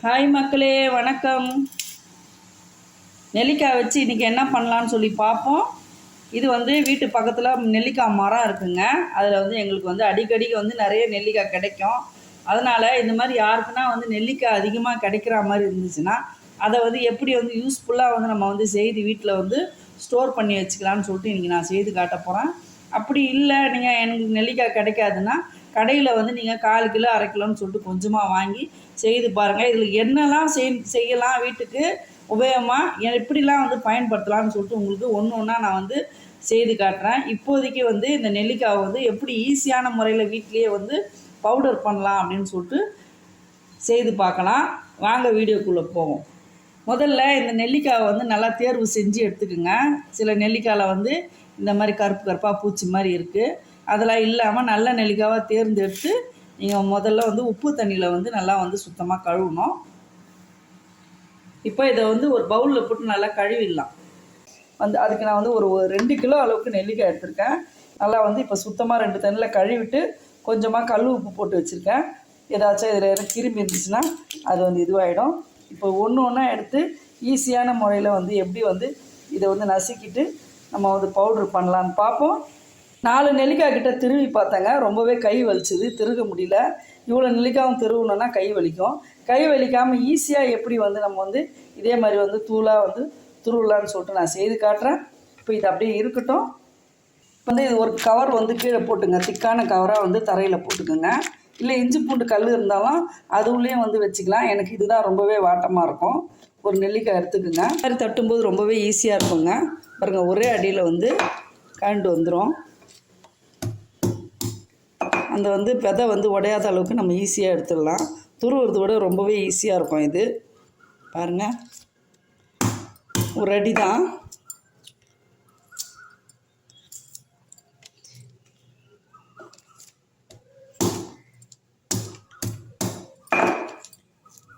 Hi மக்களே, வணக்கம். நெல்லிக்காய் வச்சு இன்றைக்கி என்ன பண்ணலான்னு சொல்லி பார்ப்போம். இது வீட்டு பக்கத்தில் நெல்லிக்காய் மரம் இருக்குங்க. அதில் எங்களுக்கு அடிக்கடிக்கு நிறைய நெல்லிக்காய் கிடைக்கும். அதனால் இந்த மாதிரி யாருக்குன்னா நெல்லிக்காய் அதிகமாக கிடைக்கிற மாதிரி இருந்துச்சுன்னா அதை எப்படி யூஸ்ஃபுல்லாக நம்ம செய்து வீட்டில் ஸ்டோர் பண்ணி வச்சுக்கலான்னு சொல்லிட்டு இன்றைக்கி நான் செய்து காட்ட போகிறேன். அப்படி இல்லை, நீங்கள் எனக்கு நெல்லிக்காய் கிடைக்காதுன்னா கடையில் நீங்கள் 1/4 கிலோ 1/2 கிலோன்னு சொல்லிட்டு கொஞ்சமாக வாங்கி செய்து பாருங்கள். இதில் என்னெல்லாம் செய்யலாம், வீட்டுக்கு உபயோகமாக எப்படிலாம் பயன்படுத்தலாம்னு சொல்லிட்டு உங்களுக்கு ஒன்று ஒன்றா நான் செய்து காட்டுறேன். இப்போதைக்கு இந்த நெல்லிக்காவை எப்படி ஈஸியான முறையில் வீட்லேயே பவுடர் பண்ணலாம் அப்படின்னு சொல்லிட்டு செய்து பார்க்கலாம். வாங்க வீடியோக்குள்ளே போவோம். முதல்ல இந்த நெல்லிக்காவை நல்லா தேர்வு செஞ்சு எடுத்துக்குங்க. சில நெல்லிக்காயில் இந்த மாதிரி கருப்பு கருப்பாக பூச்சி மாதிரி இருக்குது. அதெல்லாம் இல்லாமல் நல்ல நெல்லிக்காவாக தேர்ந்தெடுத்து நீங்கள் முதல்ல உப்பு தண்ணியில் நல்லா சுத்தமாக கழுவணும். இப்போ இதை ஒரு பவுலில் போட்டு நல்லா கழுவிடலாம். அதுக்கு நான் ஒரு 2 கிலோ அளவுக்கு நெல்லிக்காய் எடுத்திருக்கேன். நல்லா இப்போ சுத்தமாக 2 தண்ணியில் கழுவிட்டு கொஞ்சமாக கல் உப்பு போட்டு வச்சுருக்கேன். ஏதாச்சும் இதில் கிருமி இருந்துச்சுன்னா அது இதுவாகிடும். இப்போ ஒன்று ஒன்றா எடுத்து ஈஸியான முறையில் எப்படி இதை நசுக்கிட்டு நம்ம பவுட்ரு பண்ணலான்னு பார்ப்போம். 4 நெல்லிக்காய் கிட்ட திருவி பார்த்தாங்க. ரொம்பவே கை வலிச்சுது, திருக முடியல. இவ்வளோ நெல்லிக்காயும் திருவணுன்னா கை வலிக்கும். கை வலிக்காமல் ஈஸியாக எப்படி நம்ம இதே மாதிரி தூளாக துருவலான்னு சொல்லிட்டு நான் செய்து காட்டுறேன். இப்போ இது அப்படியே இருக்கட்டும். இது ஒரு கவர் கீழே போட்டுங்க. திக்கான கவராக தரையில் போட்டுக்கோங்க. இல்லை இஞ்சி பூண்டு கல் இருந்தாலும் அது உள்ளேயும் வச்சுக்கலாம். எனக்கு இதுதான் ரொம்பவே வாட்டமாக இருக்கும். ஒரு நெல்லிக்காய் எடுத்துக்கோங்க. மாதிரி தட்டும்போது ரொம்பவே ஈஸியாக இருக்குங்க. பாருங்கள், ஒரே அடியில் கழண்டு வந்துடும். அந்த விதை உடையாத அளவுக்கு நம்ம ஈஸியாக எடுத்துடலாம். துருவுறது விட ரொம்பவே ஈஸியாக இருக்கும். இது பாருங்கள், ஒரு அடி தான்.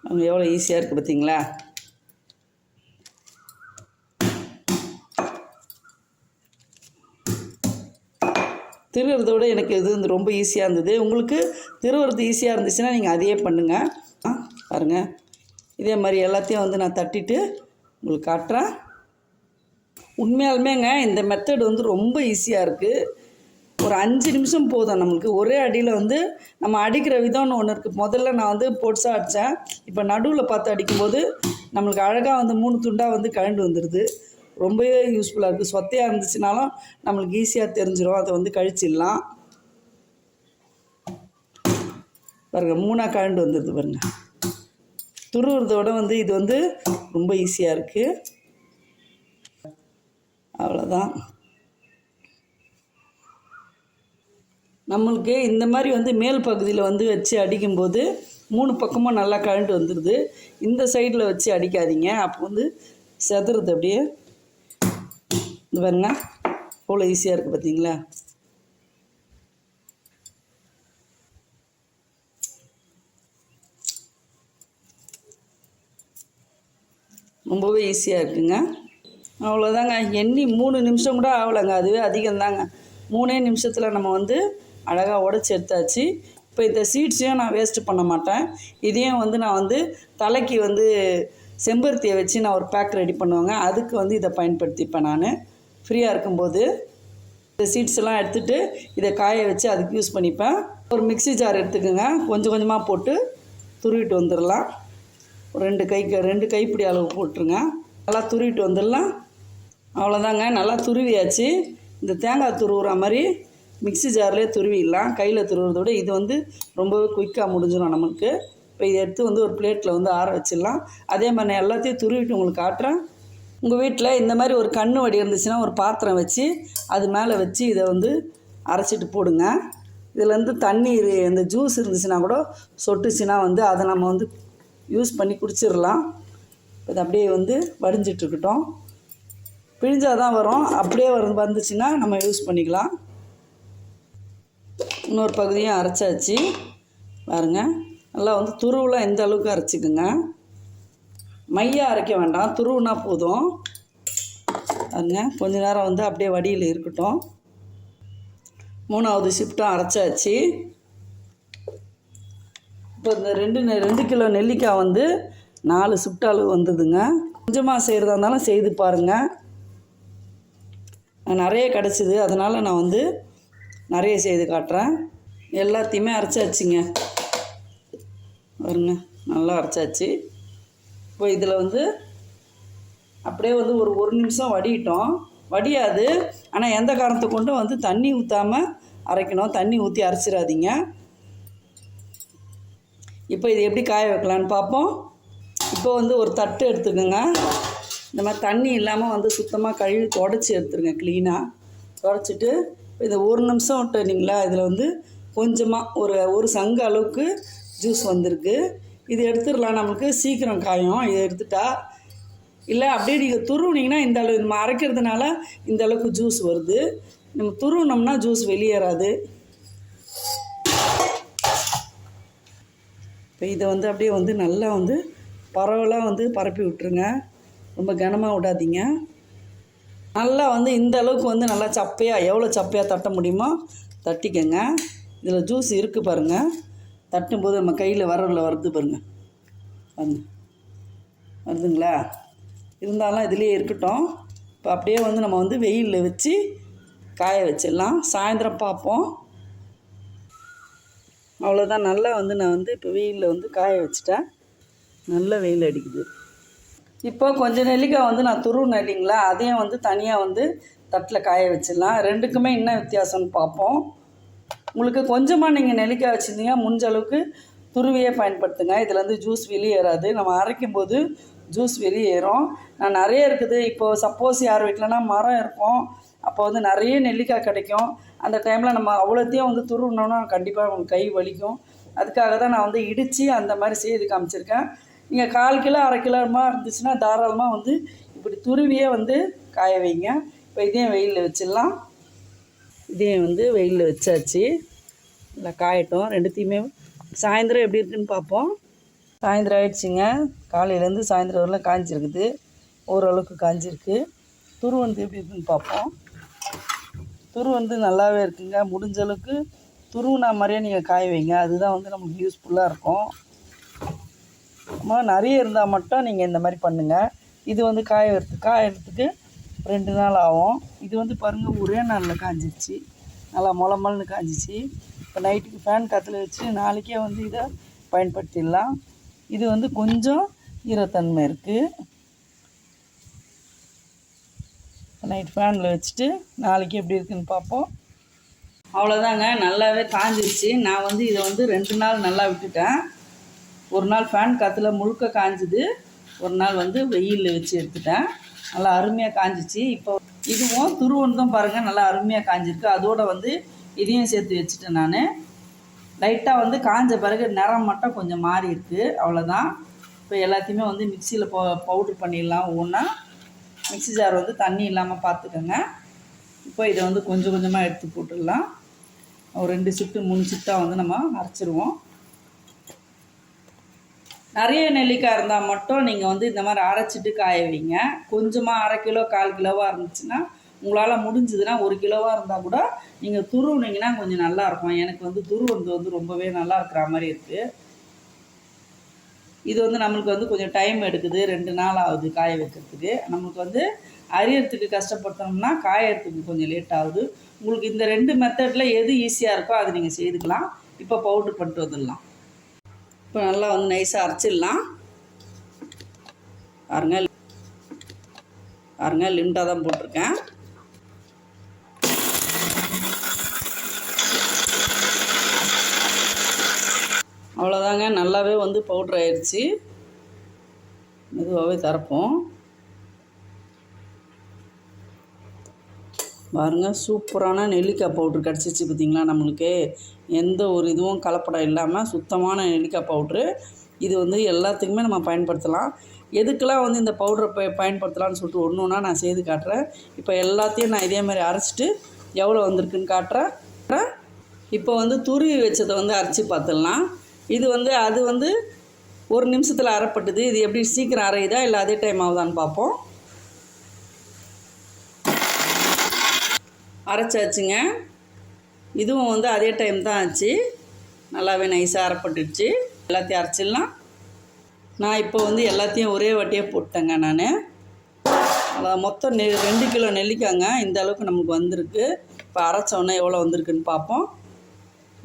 அவங்க எவ்வளோ ஈஸியாக இருக்குது பார்த்தீங்களா? திருவுறதை விட எனக்கு இது ரொம்ப ஈஸியாக இருந்தது. உங்களுக்கு திருவுறது ஈஸியாக இருந்துச்சுன்னா நீங்கள் அதையே பண்ணுங்கள். பாருங்கள், இதே மாதிரி எல்லாத்தையும் நான் தட்டிட்டு உங்களுக்கு காட்டுறேன். உண்மையாலுமேங்க இந்த மெத்தட் ரொம்ப ஈஸியாக இருக்குது. ஒரு 5 நிமிஷம் போதும் நம்மளுக்கு. ஒரே அடியில் நம்ம அடிக்கிற விதம்னு ஒன்று இருக்குது. முதல்ல நான் பொடிசாக அடித்தேன். இப்போ நடுவில் பார்த்து அடிக்கும்போது நம்மளுக்கு அழகாக 3 துண்டாக கழண்டு வந்துடுது. ரொம்பவே யூஸ்ஃபுல்லாக இருக்குது. சொத்தையாக இருந்துச்சுனாலும் நம்மளுக்கு ஈஸியாக தெரிஞ்சிடும். அதை கழிச்சிடலாம். பாருங்கள், 3ஆக கழண்டு வந்துடுது பாருங்கள். துருவுறதோட இது ரொம்ப ஈஸியாக இருக்குது. அவ்வளோதான். நம்மளுக்கு இந்த மாதிரி மேல் பகுதியில் வச்சு அடிக்கும்போது 3 பக்கமும் நல்லா கழண்டு வந்துடுது. இந்த சைடில் வச்சு அடிக்காதீங்க. அப்போ செதுறுது அப்படியே. இது பாருங்க, அவ்வளோ ஈஸியாக இருக்குது பார்த்தீங்களா? ரொம்பவே ஈஸியாக இருக்குங்க. அவ்வளோதாங்க. எண்ணி 3 நிமிஷம் கூட ஆகலைங்க. அதுவே அதிகம்தாங்க. 3 நிமிஷத்தில் நம்ம அழகாக உடச்சி எடுத்தாச்சு. இப்போ இந்த சீட்ஸையும் நான் வேஸ்ட்டு பண்ண மாட்டேன். இதையும் நான் தலைக்கு செம்பருத்தியை வச்சு நான் ஒரு பேக் ரெடி பண்ணுவேங்க. அதுக்கு இதை பயன்படுத்திப்பேன். நான் ஃப்ரீயாக இருக்கும்போது இந்த சீட்ஸ் எல்லாம் எடுத்துகிட்டு இதை காய வச்சு அதுக்கு யூஸ் பண்ணிப்பேன். ஒரு மிக்ஸி ஜார் எடுத்துக்கோங்க. கொஞ்சம் கொஞ்சமாக போட்டு துருவிட்டு வந்துடலாம். ஒரு 2 கைப்பிடி அளவு போட்டுருங்க. நல்லா துருவிட்டு வந்துடலாம். அவ்வளோதாங்க, நல்லா துருவியாச்சு. இந்த தேங்காய் துருவுற மாதிரி மிக்ஸி ஜார்லேயே துருவிடலாம். கையில் துருவுறத விட இது ரொம்பவே குயிக்காக முடிஞ்சிடும் நமக்கு. இப்போ இதை எடுத்து ஒரு பிளேட்டில் ஆற வச்சிடலாம். அதே மாதிரி நான் எல்லாத்தையும் துருவிட்டு உங்களுக்கு காட்டுறேன். உங்கள் வீட்டில் இந்த மாதிரி ஒரு கண்ணு வடி இருந்துச்சுன்னா ஒரு பாத்திரம் வச்சு அது மேலே வச்சு இதை அரைச்சிட்டு போடுங்க. இதில் தண்ணீர் இந்த ஜூஸ் இருந்துச்சுன்னா கூட சொட்டுச்சுன்னா அதை நம்ம யூஸ் பண்ணி குடிச்சிடலாம். இது அப்படியே வடிஞ்சிட்ருக்கட்டும். பிழிஞ்சால் தான் வரும். அப்படியே வந்துச்சுன்னா நம்ம யூஸ் பண்ணிக்கலாம். இன்னொரு பகுதியும் அரைச்சாச்சு பாருங்கள். நல்லா துருவெலாம் எந்த அளவுக்கு அரைச்சிக்குங்க. மையாக அரைக்க வேண்டாம், துருவுனா போதும். பாருங்க, கொஞ்ச நேரம் அப்படியே வடியில் இருக்கட்டும். 3ஆவது ஷிஃப்ட்டும் அரைச்சாச்சு. இப்போ இந்த 2 கிலோ நெல்லிக்காய் வந்து 4 சுட்டாளு வந்ததுங்க. கொஞ்சமாக செய்கிறதா இருந்தாலும் செய்து பாருங்கள். நிறைய கிடச்சிது, அதனால் நான் வந்து நிறைய செய்து காட்டுறேன். எல்லாத்தையுமே அரைச்சாச்சுங்க பாருங்க, நல்லா அரைச்சாச்சு. இப்போ இதில் வந்து அப்படியே வந்து ஒரு நிமிஷம் வடிட்டோம். வடியாது, ஆனால் எந்த காரணத்தை கொண்டும் வந்து தண்ணி ஊற்றாமல் அரைக்கணும். தண்ணி ஊற்றி அரைச்சிடாதீங்க. இப்போ இது எப்படி காய வைக்கலான்னு பார்ப்போம். இப்போ வந்து ஒரு தட்டு எடுத்துக்கோங்க. இந்த மாதிரி தண்ணி இல்லாமல் வந்து சுத்தமாக கழுவி தொடச்சி எடுத்துருங்க. க்ளீனாக தொடச்சிட்டு இதை 1 நிமிஷம் விட்டுனீங்களா, இதில் வந்து கொஞ்சமாக ஒரு சங்கு அளவுக்கு ஜூஸ் வந்திருக்கு. இது எடுத்துடலாம், நமக்கு சீக்கிரம் காயும். இதை எடுத்துட்டா இல்லை அப்படியே நீங்கள் துருவுனீங்கன்னா இந்த அளவு, நம்ம அரைக்கிறதுனால இந்த அளவுக்கு ஜூஸ் வருது. நம்ம துருவினோம்னா ஜூஸ் வெளியேறாது. இப்போ இதை வந்து அப்படியே வந்து நல்லா வந்து பரவலாக வந்து பரப்பி விட்டுருங்க. ரொம்ப கனமாக விடாதீங்க. நல்லா வந்து இந்த அளவுக்கு வந்து நல்லா சப்பையாக, எவ்வளோ சப்பையாக தட்ட முடியுமோ தட்டிக்கங்க. இதில் ஜூஸ் இருக்குது பாருங்கள். தட்டும்போது நம்ம கையில் வருது பாருங்கள், வருதுங்களா? இருந்தாலும் இதுலேயே இருக்கட்டும். இப்போ அப்படியே வந்து நம்ம வந்து வெயிலில் வச்சு காய வச்சிடலாம். சாயந்தரம் பார்ப்போம். அவ்வளோதான். நல்லா வந்து நான் வந்து இப்போ வெயிலில் வந்து காய வச்சிட்டேன். நல்ல வெயில் அடிக்குது. இப்போ கொஞ்சம் நெல்லிக்காய் வந்து நான் துருவினேன் இல்லைங்களா, அதையும் வந்து தனியாக வந்து தட்டில் காய வச்சிடலாம். ரெண்டுக்குமே என்ன வித்தியாசம்னு பார்ப்போம். உங்களுக்கு கொஞ்சமாக நீங்கள் நெல்லிக்காய் வச்சுருந்தீங்க, முடிஞ்ச அளவுக்கு துருவியே பயன்படுத்துங்க. இதில் வந்து ஜூஸ் வெளியேறாது. நம்ம அரைக்கும்போது ஜூஸ் வெளியேறும். நான் நிறைய இருக்குது. இப்போது சப்போஸ் யார் வீட்டிலனா மரம் இருக்கும், அப்போ வந்து நிறைய நெல்லிக்காய் கிடைக்கும். அந்த டைமில் நம்ம அவ்வளோத்தையும் வந்து துருவினோன்னா கண்டிப்பாக உங்களுக்கு கை வலிக்கும். அதுக்காக தான் நான் வந்து இடித்து அந்த மாதிரி செய்து காமிச்சிருக்கேன். நீங்கள் 1/4 கிலோ 1/2 கிலோமாக இருந்துச்சுன்னா தாராளமாக வந்து இப்படி துருவியே வந்து காய வைங்க. இப்போ இதையும் வெயிலில் வச்சிடலாம். இதையும் வந்து வெயிலில் வச்சாச்சு. இல்லை காயட்டும். ரெண்டுத்தையுமே சாயந்தரம் எப்படி இருக்குதுன்னு பார்ப்போம். சாயந்தரம் ஆகிடுச்சிங்க. காலையிலேருந்து சாயந்தரம் வரலாம் காய்ஞ்சிருக்குது. ஓரளவுக்கு காய்ஞ்சிருக்கு. துரு வந்து எப்படி இருக்குதுன்னு பார்ப்போம். துரு வந்து நல்லாவே இருக்குங்க. முடிஞ்ச அளவுக்கு துருவுனா மாதிரியே நீங்கள் காய வைங்க. அதுதான் வந்து நமக்கு யூஸ்ஃபுல்லாக இருக்கும். நிறைய இருந்தால் மட்டும் நீங்கள் இந்த மாதிரி பண்ணுங்கள். இது வந்து காயறதுக்கு 2 நாள் ஆகும். இது வந்து பாருங்கள், ஒரே நாளில் காய்ஞ்சிச்சு. நல்லா மொளன்னு காய்ஞ்சிச்சு. இப்போ நைட்டுக்கு ஃபேன் காற்றுல வச்சு நாளைக்கே வந்து இதை பயன்படுத்திடலாம். இது வந்து கொஞ்சம் ஈரத்தன்மை இருக்குது. நைட் ஃபேனில் வச்சுட்டு நாளைக்கு எப்படி இருக்குதுன்னு பார்ப்போம். அவ்வளோதாங்க, நல்லாவே காய்ஞ்சிருச்சு. நான் வந்து இதை வந்து 2 நாள் நல்லா விட்டுட்டேன். ஒரு நாள் ஃபேன் காற்றுல முழுக்க காய்ஞ்சிது, ஒரு நாள் வந்து வெயிலில் வச்சு எடுத்துட்டேன். நல்லா அருமையாக காய்ஞ்சிச்சு. இப்போ இதுவும் துருவன்தும் பாருங்கள் நல்லா அருமையாக காய்ஞ்சிருக்கு. அதோடு வந்து இதையும் சேர்த்து வச்சுட்டேன். நான் லைட்டாக வந்து காய்ஞ்ச பிறகு நிறம் மட்டும் கொஞ்சம் மாறி இருக்குது, அவ்வளோதான். இப்போ எல்லாத்தையுமே வந்து மிக்சியில் பவுட்ரு பண்ணிடலாம். ஒவ்வொன்றா மிக்சி ஜார் வந்து தண்ணி இல்லாமல் பார்த்துக்கோங்க. இப்போ இதை வந்து கொஞ்சம் கொஞ்சமாக எடுத்து போட்டுடலாம். ஒரு 2 சிட்டு 3 சிட்டாக வந்து நம்ம அரைச்சிருவோம். நிறைய நெல்லிக்காய் இருந்தால் மட்டும் நீங்கள் வந்து இந்த மாதிரி அரைச்சிட்டு காய வைங்க. கொஞ்சமாக 1/2 கிலோ 1/4 கிலோவாக இருந்துச்சுன்னா, உங்களால் முடிஞ்சதுன்னா 1 கிலோவாக இருந்தால் கூட நீங்கள் துருவுனீங்கன்னா கொஞ்சம் நல்லாயிருக்கும். எனக்கு வந்து துருவுறது ரொம்பவே நல்லா இருக்கிற மாதிரி இருக்குது. இது வந்து நம்மளுக்கு வந்து கொஞ்சம் டைம் எடுக்குது. 2 நாள் ஆகுது காய வைக்கிறதுக்கு. நம்மளுக்கு வந்து அரியறதுக்கு கஷ்டப்படுத்தணும்னா காயறதுக்கு கொஞ்சம் லேட் ஆகுது. உங்களுக்கு இந்த 2 மெத்தடில் எது ஈஸியாக இருக்கோ அது நீங்கள் செய்துக்கலாம். இப்போ பவுட்ரு பண்ணிட்டு வந்துடலாம். இப்போ நல்லா வந்து நைஸாக அரைச்சிடலாம். பாருங்க லிமிட்டாக தான் போட்டிருக்கேன். அவ்வளோதாங்க, நல்லாவே வந்து பவுட்ரு ஆயிடுச்சு. மெதுவாகவே தரப்போம். பாருங்கள், சூப்பரான நெல்லிக்காய் பவுட்ரு கிடச்சிச்சு பார்த்திங்களா. நம்மளுக்கு எந்த ஒரு இதுவும் கலப்படம் இல்லாமல் சுத்தமான நெல்லிக்காய் பவுட்ரு. இது வந்து எல்லாத்துக்குமே நம்ம பயன்படுத்தலாம். எதுக்கெல்லாம் வந்து இந்த பவுட்ரை பயன்படுத்தலாம்னு சொல்லிட்டு ஒன்று ஒன்றா நான் செய்து காட்டுறேன். இப்போ எல்லாத்தையும் நான் இதே மாதிரி அரைச்சிட்டு எவ்வளோ வந்திருக்குன்னு காட்டுறேன். இப்போ வந்து துருவி வச்சதை வந்து அரைச்சி பார்த்துடலாம். இது வந்து அது வந்து 1 நிமிஷத்தில் அரைப்பட்டுது. இது எப்படி சீக்கிரம் அரையுதா இல்லை அதே டைம் ஆகுதான்னு பார்ப்போம். அரைச்சாச்சுங்க. இதுவும் வந்து அதே டைம் தான் ஆச்சு. நல்லாவே நைஸாக அரைப்பட்டுடுச்சு. எல்லாத்தையும் அரைச்சிடலாம். நான் இப்போ வந்து எல்லாத்தையும் ஒரே வாட்டியாக போட்டேங்க. நான் அதான் மொத்தம் 2 கிலோ நெல்லிக்காய்ங்க. இந்த அளவுக்கு நமக்கு வந்திருக்கு. இப்போ அரைச்சோன்னே எவ்வளோ வந்திருக்குன்னு பார்ப்போம்.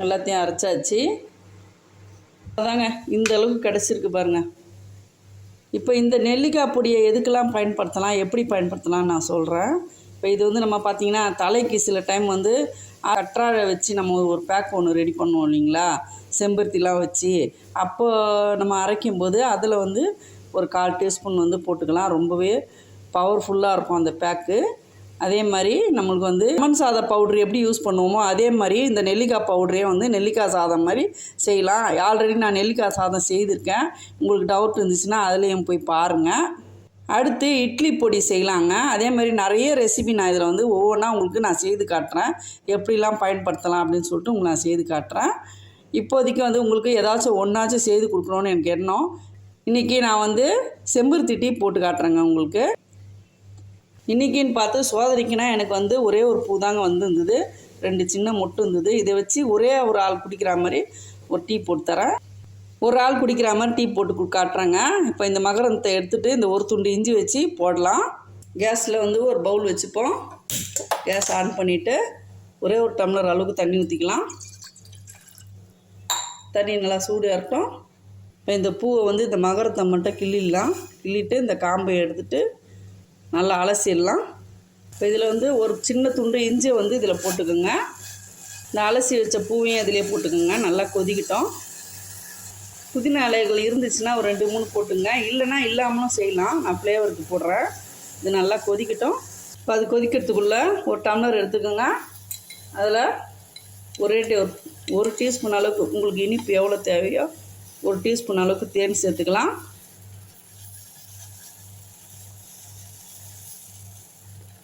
எல்லாத்தையும் அரைச்சாச்சு. அதாங்க இந்த அளவுக்கு கிடச்சிருக்கு பாருங்கள். இப்போ இந்த நெல்லிக்காய் பொடியை எதுக்கெல்லாம் பயன்படுத்தலாம், எப்படி பயன்படுத்தலாம்னு நான் சொல்கிறேன். இப்போ இது வந்து நம்ம பார்த்திங்கன்னா தலைக்கு சில டைம் வந்து கற்றாழை வச்சு நம்ம ஒரு பேக் ஒன்று ரெடி பண்ணுவோம் இல்லைங்களா, செம்பருத்திலாம் வச்சு. அப்போ நம்ம அரைக்கும்போது அதில் வந்து ஒரு 1/4 டீஸ்பூன் வந்து போட்டுக்கலாம். ரொம்பவே பவர்ஃபுல்லாக இருக்கும் அந்த பேக்கு. அதே மாதிரி நம்மளுக்கு வந்து லெமன் சாதம் பவுட்ரு எப்படி யூஸ் பண்ணுவோமோ அதே மாதிரி இந்த நெல்லிக்காய் பவுட்ரே வந்து நெல்லிக்காய் சாதம் மாதிரி செய்யலாம். ஆல்ரெடி நான் நெல்லிக்காய் சாதம் செய்திருக்கேன். உங்களுக்கு டவுட் இருந்துச்சுன்னா அதுலேயும் போய் பாருங்கள். அடுத்து இட்லி பொடி செய்யலாங்க. அதே மாதிரி நிறைய ரெசிபி நான் இதில் வந்து ஒவ்வொன்றா உங்களுக்கு நான் செய்து காட்டுறேன். எப்படிலாம் பயன்படுத்தலாம் அப்படின்னு சொல்லிட்டு உங்களுக்கு நான் செய்து காட்டுறேன். இப்போதைக்கு வந்து உங்களுக்கு ஏதாச்சும் ஒன்றாச்சும் செய்து கொடுக்கணுன்னு எனக்கு எண்ணம். இன்றைக்கி நான் வந்து செம்பருத்தி டீ போட்டு காட்டுறேங்க உங்களுக்கு. இன்றைக்கின்னு பார்த்து சோதனைக்குன்னா எனக்கு வந்து ஒரே ஒரு பூ தாங்க இருந்தது. 2 சின்ன மொட்டு இருந்தது. இதை வச்சு ஒரே ஒரு ஆள் குடிக்கிற மாதிரி ஒரு டீ போட்டு தரேன். ஒரு ஆள் குடிக்கிற மாதிரி டீ போட்டு காட்டுறேங்க. இப்போ இந்த மகரந்தத்தை எடுத்துகிட்டு இந்த ஒரு துண்டு இஞ்சி வச்சு போடலாம். கேஸில் வந்து ஒரு பவுல் வச்சுப்போம். கேஸ் ஆன் பண்ணிவிட்டு ஒரே ஒரு டம்ளர் அளவுக்கு தண்ணி ஊற்றிக்கலாம். தண்ணி நல்லா சூடு இருக்கட்டும். இப்போ இந்த பூவை வந்து இந்த மகரத்தை மட்டும் கிள்ளிடலாம். கிள்ளிட்டு இந்த காம்பை எடுத்துகிட்டு நல்லா அலசிடலாம். இப்போ இதில் வந்து ஒரு சின்ன துண்டு இஞ்சியை வந்து இதில் போட்டுக்கோங்க. இந்த அலசி வச்ச பூவையும் அதிலே போட்டுக்கோங்க. நல்லா கொதிக்கிட்டோம். புதினா இலைகள் இருந்துச்சுன்னா ஒரு 2-3 போட்டுங்க. இல்லைன்னா இல்லாமலும் செய்யலாம். நான் ஃப்ளேவருக்கு போடுறேன். இது நல்லா கொதிக்கட்டும். இப்போ அது கொதிக்கிறதுக்குள்ளே ஒரு டம்ளர் எடுத்துக்கோங்க. அதில் ஒரு டீஸ்பூன் அளவுக்கு உங்களுக்கு இனிப்பு எவ்வளோ தேவையோ 1 டீஸ்பூன் அளவுக்கு தேன் சேர்த்துக்கலாம்.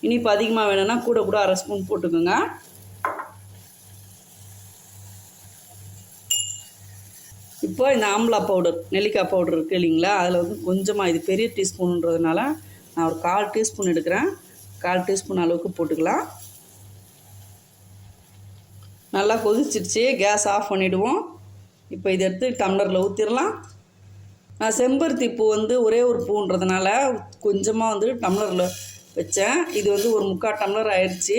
இனிப்பு அதிகமாக வேணும்னா கூட 1/2 ஸ்பூன் போட்டுக்கோங்க. இப்போ இந்த ஆம்லா பவுடர், நெல்லிக்காய் பவுடர் இருக்குது இல்லைங்களா, அதில் வந்து கொஞ்சமாக, இது பெரிய டீஸ்பூனுன்றதுனால நான் ஒரு 1/4 டீஸ்பூன் எடுக்கிறேன். 1/4 டீஸ்பூன் அளவுக்கு போட்டுக்கலாம். நல்லா கொதிச்சிடுச்சு. கேஸ் ஆஃப் பண்ணிவிடுவோம். இப்போ இதை எடுத்து டம்ளரில் ஊற்றிடலாம். நான் செம்பருத்தி பூ வந்து ஒரே ஒரு பூன்றதுனால கொஞ்சமாக வந்து டம்ளரில் வச்சேன். இது வந்து ஒரு 3/4 டம்ளர் ஆயிடுச்சு.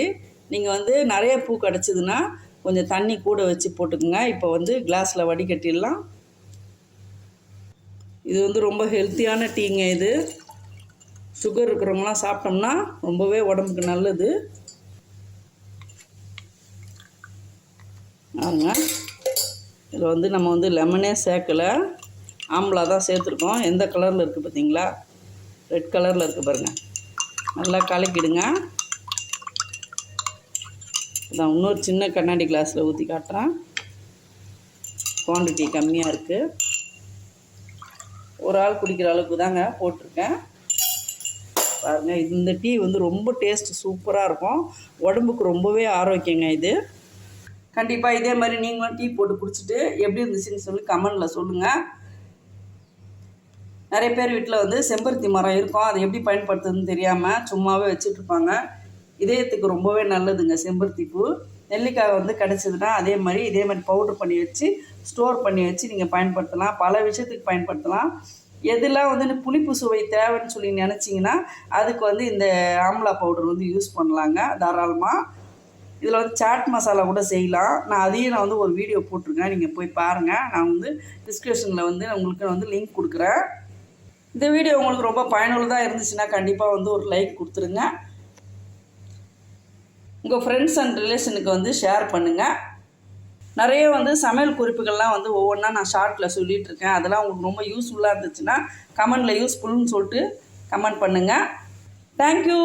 நீங்கள் வந்து நிறைய பூ கிடச்சிதுன்னா கொஞ்சம் தண்ணி கூட வச்சு போட்டுக்கோங்க. இப்போ வந்து கிளாஸில் வடிகட்டிடலாம். இது வந்து ரொம்ப ஹெல்த்தியான டீங்க. இது சுகர் இருக்கிறவங்களாம் சாப்பிட்டோம்னா ரொம்பவே உடம்புக்கு நல்லது. ஆமாங்க. இதில் வந்து நம்ம வந்து லெமனே சேர்க்கலை, ஆம்லா தான் சேர்த்துருக்கோம். எந்த கலரில் இருக்குது பார்த்தீங்களா, ரெட் கலரில் இருக்குது பாருங்கள். நல்லா கலக்கிடுங்க. நான் இன்னொரு சின்ன கண்ணாடி கிளாஸில் ஊற்றி காட்டுறேன். குவான்டிட்டி கம்மியாக இருக்குது. ஒரு ஆள் குடிக்கிற அளவுக்கு தாங்க போட்டிருக்கேன். பாருங்கள், இந்த டீ வந்து ரொம்ப டேஸ்ட் சூப்பராக இருக்கும். உடம்புக்கு ரொம்பவே ஆரோக்கியங்க இது. கண்டிப்பாக இதே மாதிரி நீங்களும் டீ போட்டு குடிச்சிட்டு எப்படி இருந்துச்சுன்னு சொல்லி கமெண்டில் சொல்லுங்கள். நிறைய பேர் வீட்டில் வந்து செம்பருத்தி மரம் இருக்கும். அதை எப்படி பயன்படுத்துறதுன்னு தெரியாமல் சும்மாவே வச்சுட்ருப்பாங்க. இதயத்துக்கு ரொம்பவே நல்லதுங்க செம்பருத்தி பூ. நெல்லிக்காய் வந்து கிடச்சிதுன்னா இதே மாதிரி பவுட்ரு பண்ணி வச்சு ஸ்டோர் பண்ணி வச்சு நீங்கள் பயன்படுத்தலாம். பல விஷயத்துக்கு பயன்படுத்தலாம். எதெல்லாம் வந்து புளிப்பு சுவை தேவைன்னு சொல்லி நினச்சிங்கன்னா அதுக்கு வந்து இந்த ஆம்லா பவுடர் வந்து யூஸ் பண்ணலாங்க தாராளமாக. இதில் வந்து சாட் மசாலா கூட செய்யலாம். நான் வந்து ஒரு வீடியோ போட்டிருக்கேன், நீங்கள் போய் பாருங்கள். நான் வந்து டிஸ்கிரிப்ஷனில் வந்து உங்களுக்கு வந்து லிங்க் கொடுக்குறேன். இந்த வீடியோ உங்களுக்கு ரொம்ப பயனுள்ளதாக இருந்துச்சுன்னா கண்டிப்பாக வந்து ஒரு லைக் கொடுத்துருங்க. உங்கள் ஃப்ரெண்ட்ஸ் அண்ட் ரிலேஷனுக்கு வந்து ஷேர் பண்ணுங்கள். நிறைய வந்து சமையல் குறிப்புகள்லாம் வந்து ஒவ்வொன்றா நான் ஷார்ட்டில் சொல்லிகிட்ருக்கேன். அதெல்லாம் உங்களுக்கு ரொம்ப யூஸ்ஃபுல்லாக இருந்துச்சுன்னா கமெண்டில் யூஸ்ஃபுல்னு சொல்லிட்டு கமெண்ட் பண்ணுங்கள். தேங்க்யூ.